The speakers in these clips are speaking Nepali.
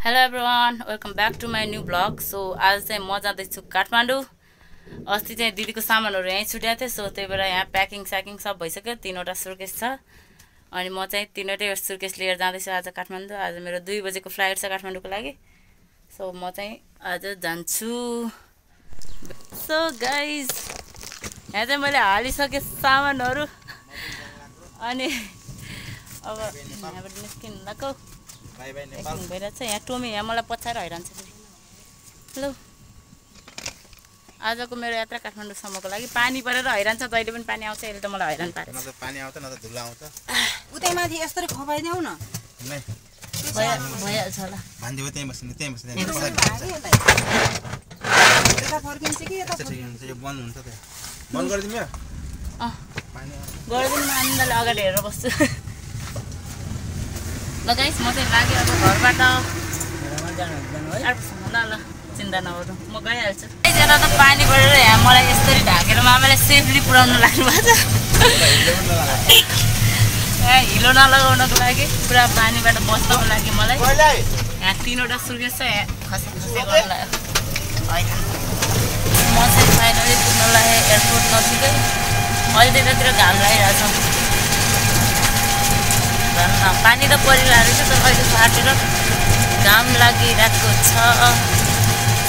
Hello everyone, welcome back to my new blog. So आज चाहिँ म जाँदैछु काठमाडौँ। अस्ति चाहिँ दिदीको सामानहरू यहीँ छुट्याएको थिएँ, सो त्यही भएर यहाँ प्याकिङ स्याकिङ सब भइसक्यो। 3वटा सुर्केस छ अनि म चाहिँ 3वटै सुर्केस लिएर जाँदैछु आज काठमाडौँ। आज मेरो 2 बजेको फ्लाइट छ काठमाडौँको लागि। सो म चाहिँ आज जान्छु। सो गाइज, यहाँ चाहिँ मैले हालिसकेँ सामानहरू अनि अब यहाँबाट निस्किनु लगाएको एकछिन भइरहेको छ। यहाँ टोमी यहाँ मलाई पछाएर हैरान छ। हेलो, आजको मेरो यात्रा काठमाडौँसम्मको लागि पानी परेर हैरान छ। जहिले पनि पानी आउँछ, यसले त मलाई हैरान पारेछ। न त पानी आउँछ न त धुलो आउँछ। उतै माथि यसरी खपाइदेऊ न। नै भइहाल्छ होला। भन्दियो त्यही बस्नु त्यही बस्नु। यता फर्किन्छ कि यता फर्किन्छ? यो बन्द हुन्छ त। बन्द गरिदिनु यो। पानी गरिदिनु, म आनन्दले अगाडि हेरेर बस्छु। ल गाइस, म चाहिँ लाग्यो अब घरबाट। ल ल, चिन्ता नगर्नु, म गइहाल्छु। एकजना त पानी परेर यहाँ मलाई यसरी ढाकेर मामाले सेफली पुऱ्याउनु लाग्नु भएको छ। यहाँ हिलो नलगाउनको लागि पुरा पानीबाट बस्नको लागि मलाई यहाँ 3वटा सुर्केस छ। यहाँ खसे गर्नु लाग्यो। म चाहिँ फाइनली पुग्न लाग्यो एयरपोर्ट नजिकै। अहिले त्यतातिर घाम लागिरहेको छ। पानी त परिरहेको रहेछ तर अहिले फाटेर घाम लागिरहेको छ।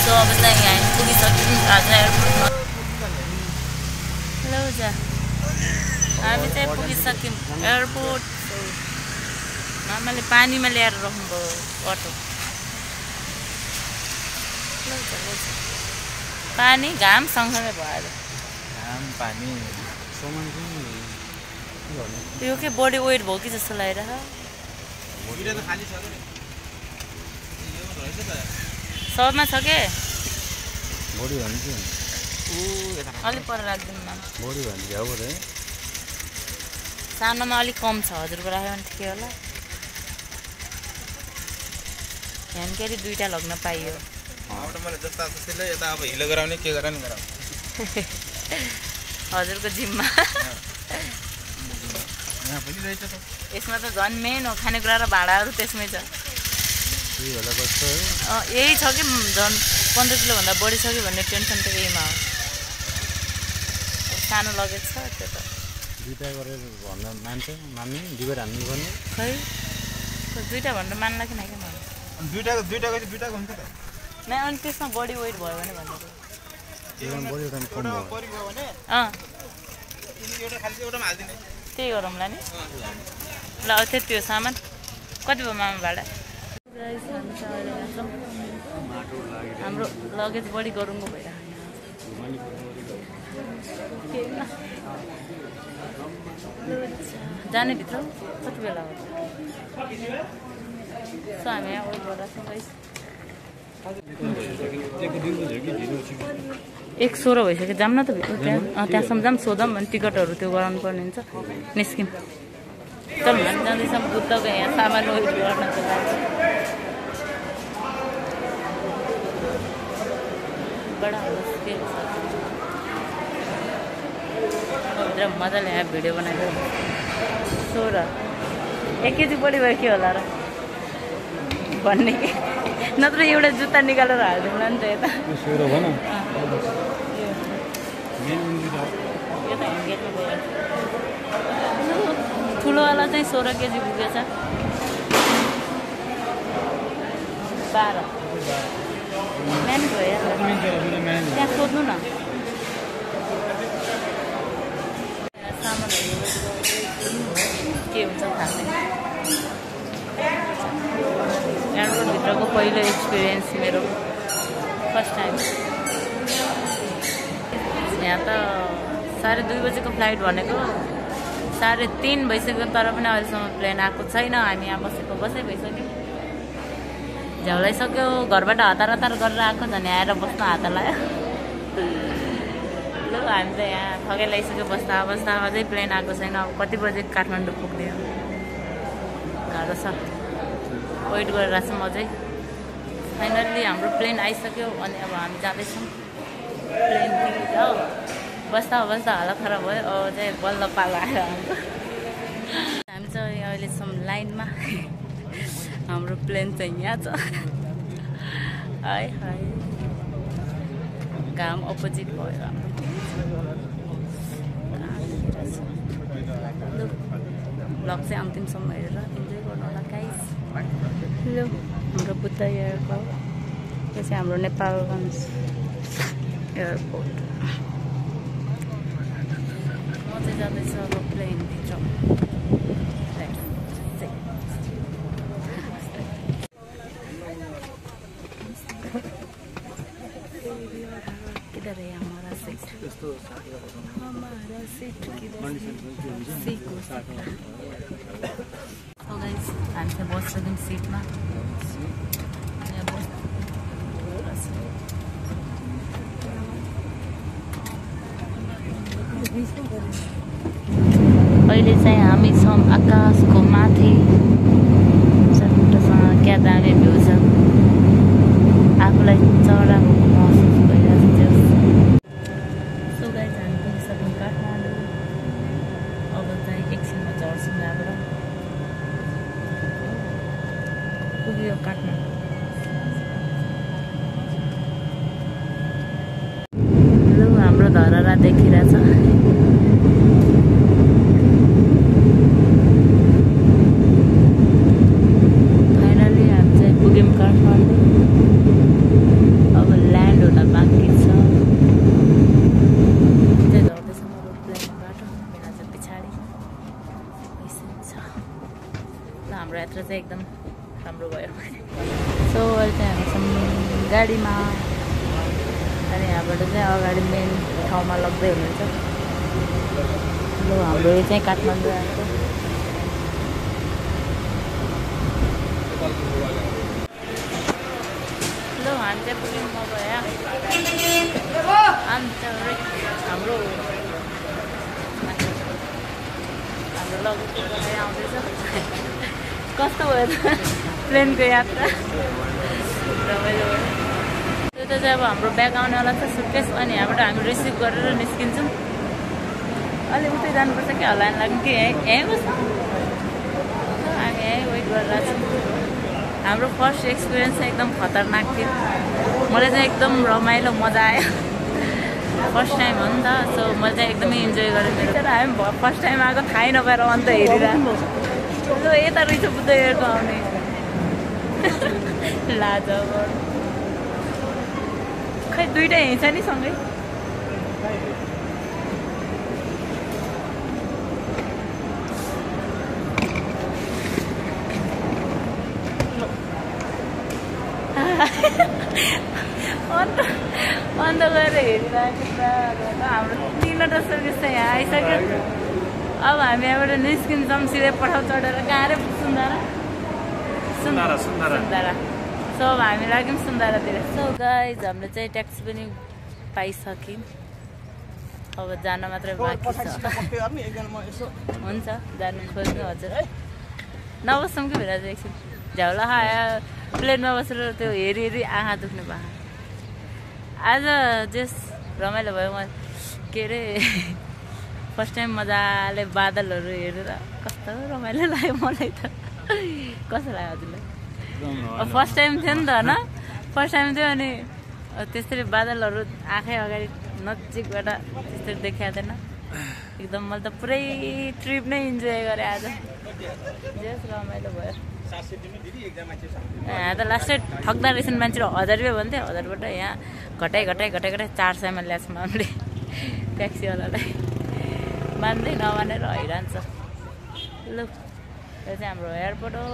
सो अब चाहिँ यहाँ पुगिसक्यौँ आज एयरपोर्टमा। हेलो जा, हामी चाहिँ पुगिसक्यौँ एयरपोर्ट। मामाले पानीमा ल्याएर राख्नुभयो अटो। पानी घाम सँगसँगै भयो। यो के बडी वेट भयो कि जस्तो लागिरहेको। सबमा छ के अलिक पर राखिदिनु न। सानोमा अलिक कम छ, हजुरको राख्यो भने ठिकै होला। ह्यान्ड क्यारी 2टा लग्न पाइयो। हजुरको जिम्मा। यसमा त झन् मेन हो, खानेकुरा र भाँडाहरू त्यसमै छ। यही छ कि झन् 15 किलोभन्दा बढी छ कि भन्ने टेन्सन त यहीमा हो। सानो लगेज छ त्यो त 2टा गरेर भन्दा मान्छ मान्ने डिभर हान्नु पर्ने। खै 2टा भनेर मान्ला कि नाइ मलाई। 2टा हुन्छ त। नै अनि त्यसमा बडी वेट भयो भने भन्नु त्यही गरौँला नि। ल त्यति हो सामान। कति भयो मामा भाडा? हाम्रो लगेज बढी गरौँको भइरहेको जाने भित्र कति बेला हो? सो हामी यहाँ वेट गरिरहेको छौँ। 1:16 भइसक्यो। जाऊँ न त भित्र, त्यहाँसम्म जाऊँ। सोधौँ भने टिकटहरू त्यो गराउनु पर्ने हुन्छ। निस्क्यौँ। तर हामी जाँदैछौँ बुद्धको यहाँ सामान वेट गर्नको लागि। बडा मुस्किल छ। मजाले यहाँ भिडियो बनाएको 16 1 केजी बढी भयो के होला र भन्ने कि नत्र एउटा जुत्ता निकालेर हालिदिउँला नि त यता। ठुलोवाला चाहिँ 16 केजी पुगेछ। 12 म्यान भयो त्यहाँ सोध्नु न। सामानहरू के हुन्छ थाहा छैन। एयरपोर्टभित्रको पहिलो एक्सपिरियन्स मेरो, फर्स्ट टाइम। यहाँ त 2:30 बजेको फ्लाइट भनेको 3:30 भइसक्यो तर पनि अहिलेसम्म प्लेन आएको छैन। हामी यहाँ बसै भइसक्यो। झ्याउलाइसक्यो। घरबाट हतार गरेर आएको, झन् आएर बस्न हात लायो। ल हामी त यहाँ ठगै लगाइसक्यो बस्दा अझै प्लेन आएको छैन। अब कति बजे काठमाडौँ पुग्ने हो? गाह्रो छ। वेट गरिरहेको छौँ अझै। फाइनल्ली हाम्रो प्लेन आइसक्यो अनि अब हामी जाँदैछौँ प्लेन हो। बस्दा हालत खराब भयो। अब चाहिँ बल्ल पालो आयो हाम्रो। हामी चाहिँ अहिलेसम्म लाइनमा। हाम्रो प्लेन चाहिँ यहाँ छ। हाय हाय घाम अपोजिट भयो हाम्रो ब्लग चाहिँ अन्तिमसम्म हेरेर इन्जोय गर्नु होला गाइस हेलो हाम्रो बुद्ध एयरपोर्ट यो चाहिँ हाम्रो नेपालगञ्ज एयरपोर्ट म चाहिँ जाँदैछु अब प्लेनभित्र किधर है हमारा सीट किधर सो गाइस हामी चाहिँ बस्छौँ सिटमा अहिले चाहिँ हामी छौँ आकाशको माथि क्या दामी भ्यू छ आफूलाई चढाएको महसुस भइरहेको छ सो गाइस हामी पुगिसक्यौँ काठमाडौँ अब चाहिँ एकछिनमा चढ्छौँ यहाँबाट पुग्यो काठमाडौँ लु हाम्रो धरहरा देखिरहेछ फाइनली हामी चाहिँ पुग्यौँ काठमाडौँ अब ल्यान्ड हुन बाँकी छ चाहिँ झर्दैछ म प्लेनबाट मेरा चाहिँ पछाडि छ ल हाम्रो यात्रा चाहिँ एकदम राम्रो भयो सो अहिले चाहिँ हामी छौँ गाडीमा अनि यहाँबाट चाहिँ अगाडि मेन ठाउँमा लग्दै हुनुहुन्छ ल हाम्रो यो चाहिँ काठमाडौँ आएको ल हामी चाहिँ पुग्यौँ म भयो हाम्रो लगेजबाट आउँदैछ कस्तो भयो त प्लेनको यात्रा रमाइलो भयो त्यो त चाहिँ अब हाम्रो ब्याग आउनेवाला छ सुटकेस अनि यहाँबाट हामी रिसिभ गरेर निस्किन्छौँ अलि उतै जानुपर्छ कि हल्लाइन लाग्नु कि यहीँ बस्छौँ हामी यहीँ वेट गरिरहेको छौँ हाम्रो फर्स्ट एक्सपिरियन्स चाहिँ एकदम खतरनाक थियो मलाई चाहिँ एकदम रमाइलो मजा आयो फर्स्ट टाइम हो नि त सो मैले चाहिँ एकदमै इन्जोय गरेँ मेरो हामी फर्स्ट टाइम आएको थाहै नपाएर अन्त हेरिरहेको यता रहेछ बुद्ध एयरको आउने लाज खै दुइटै हिँड्छ नि सँगै अन्त गएर हेरिरहेको छ हाम्रो 3वटा सर्भिस चाहिँ यहाँ आइसक्यो अब हामी यहाँबाट निस्किन्छौँ सिधै पठाउ चढेर कहाँ रे सुन्दारा सो अब हामी लाग्यौँ सुन्दारातिर सो गाइज हामीले चाहिँ ट्याक्सी पनि पाइसक्यौँ अब जान मात्रै बाँकी छ हुन्छ जानु खोज्नु हजुर नबस्छौँ कि भेला चाहिँ एकछिन झ्याउला खायो प्लेनमा बसेर त्यो हेरी आँखा दुख्ने भयो आज जस रमाइलो भयो म के अरे फर्स्ट टाइम मजाले बादलहरू हेरेर कस्तो रमाइलो लाग्यो मलाई त कस्तो लाग्यो हजुरलाई फर्स्ट टाइम थियो नि त होइन फर्स्ट टाइम थियो अनि त्यसरी बादलहरू आँखै अगाडि नजिकबाट त्यसरी देखाएको थिएन एकदम मैले त पुरै ट्रिप नै इन्जोय गरेँ आज जस रमाइलो भयो यहाँ त लास्टै ठग्दा रहेछन् मान्छेहरू 1000 रुपियाँ भन्थ्यो 1000बाट यहाँ घटाइ 400मा ल्याएछौँ हामीले ट्याक्सीवालालाई मान्दै नमानेर हैरान्छ लु यो चाहिँ हाम्रो एयरपोर्ट हो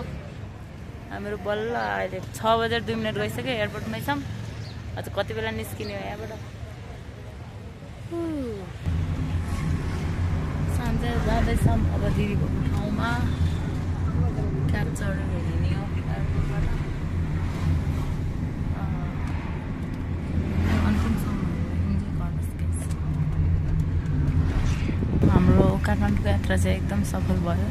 हामीहरू बल्ल अहिले 6:02 गइसक्यो एयरपोर्टमै छौँ अझ कति बेला निस्किने हो यहाँबाट साँझ जाँदैछौँ अब दिदीको ठाउँमा क्याब चढेर हिँड्ने हो एयरपोर्टबाट अन्तिमसम्म इन्जोय गर्नुहोस् हाम्रो काठमाडौँको यात्रा चाहिँ एकदम सफल भयो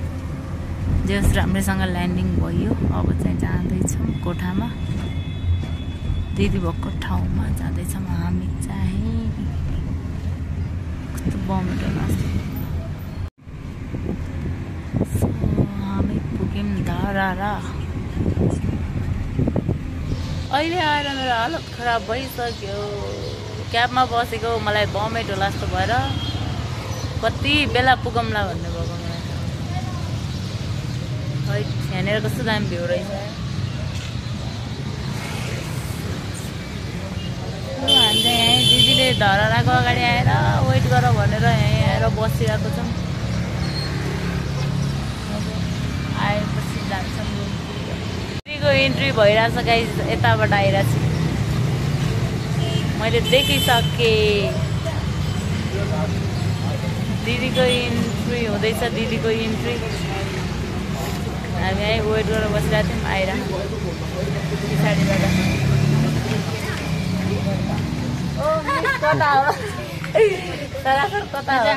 जस राम्रैसँग ल्यान्डिङ भयो अब चाहिँ जाँदैछौँ कोठामा दिदी भएको ठाउँमा जाँदैछौँ हामी चाहिँ कस्तो बमिलो लाग्छ हामी पुग्यौँ धरारा अहिले आएर मेरो हालत खराब भइसक्यो क्याबमा बसेको मलाई बमेटो लास्तो भएर कति बेला पुगौँला भन्ने भएको मलाई है यहाँनिर कस्तो दामी भ्यू रहेछ हामी चाहिँ यहीँ दिदीले धरहराको अगाडि आएर वेट गर भनेर यहीँ आएर बसिरहेको छौँ आएपछि जान्छौँ दिदीको इन्ट्री भइरहेछ गाइस यताबाट आइरहेको छु मैले देखिसकेँ दिदीको इन्ट्री हुँदैछ दिदीको इन्ट्री हामी यहीँ वेट गरेर बसिरहेको थियौँ आइरहेको पछाडिबाट कता हो सरासर कता हो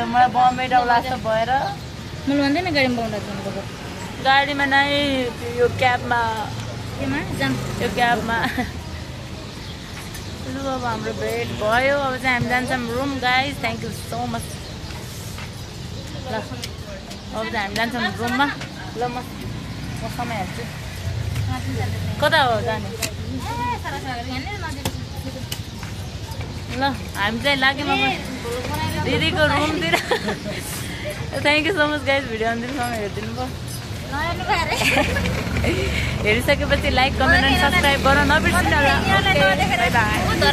मलाई बमेटो लास्तो भएर मैले भन्दैन गाडीमा पाउँदा गाडीमा नै यो क्याबमा यो क्याबमा लु अब हाम्रो भेट भयो अब चाहिँ हामी जान्छौँ room guys thank you so much ल अब चाहिँ हामी जान्छौँ रुममा ल म समय हाल्छु कता हो जाने ल हामी चाहिँ लाग्यौँ अब दिदीको रुमतिर thank you so much guys video अन्तिमसम्म हेरिदिनु भयो हेरिसकेपछि लाइक कमेन्ट एन्ड सब्सक्राइब गर्न नबिर्सिनु होला बाई बाई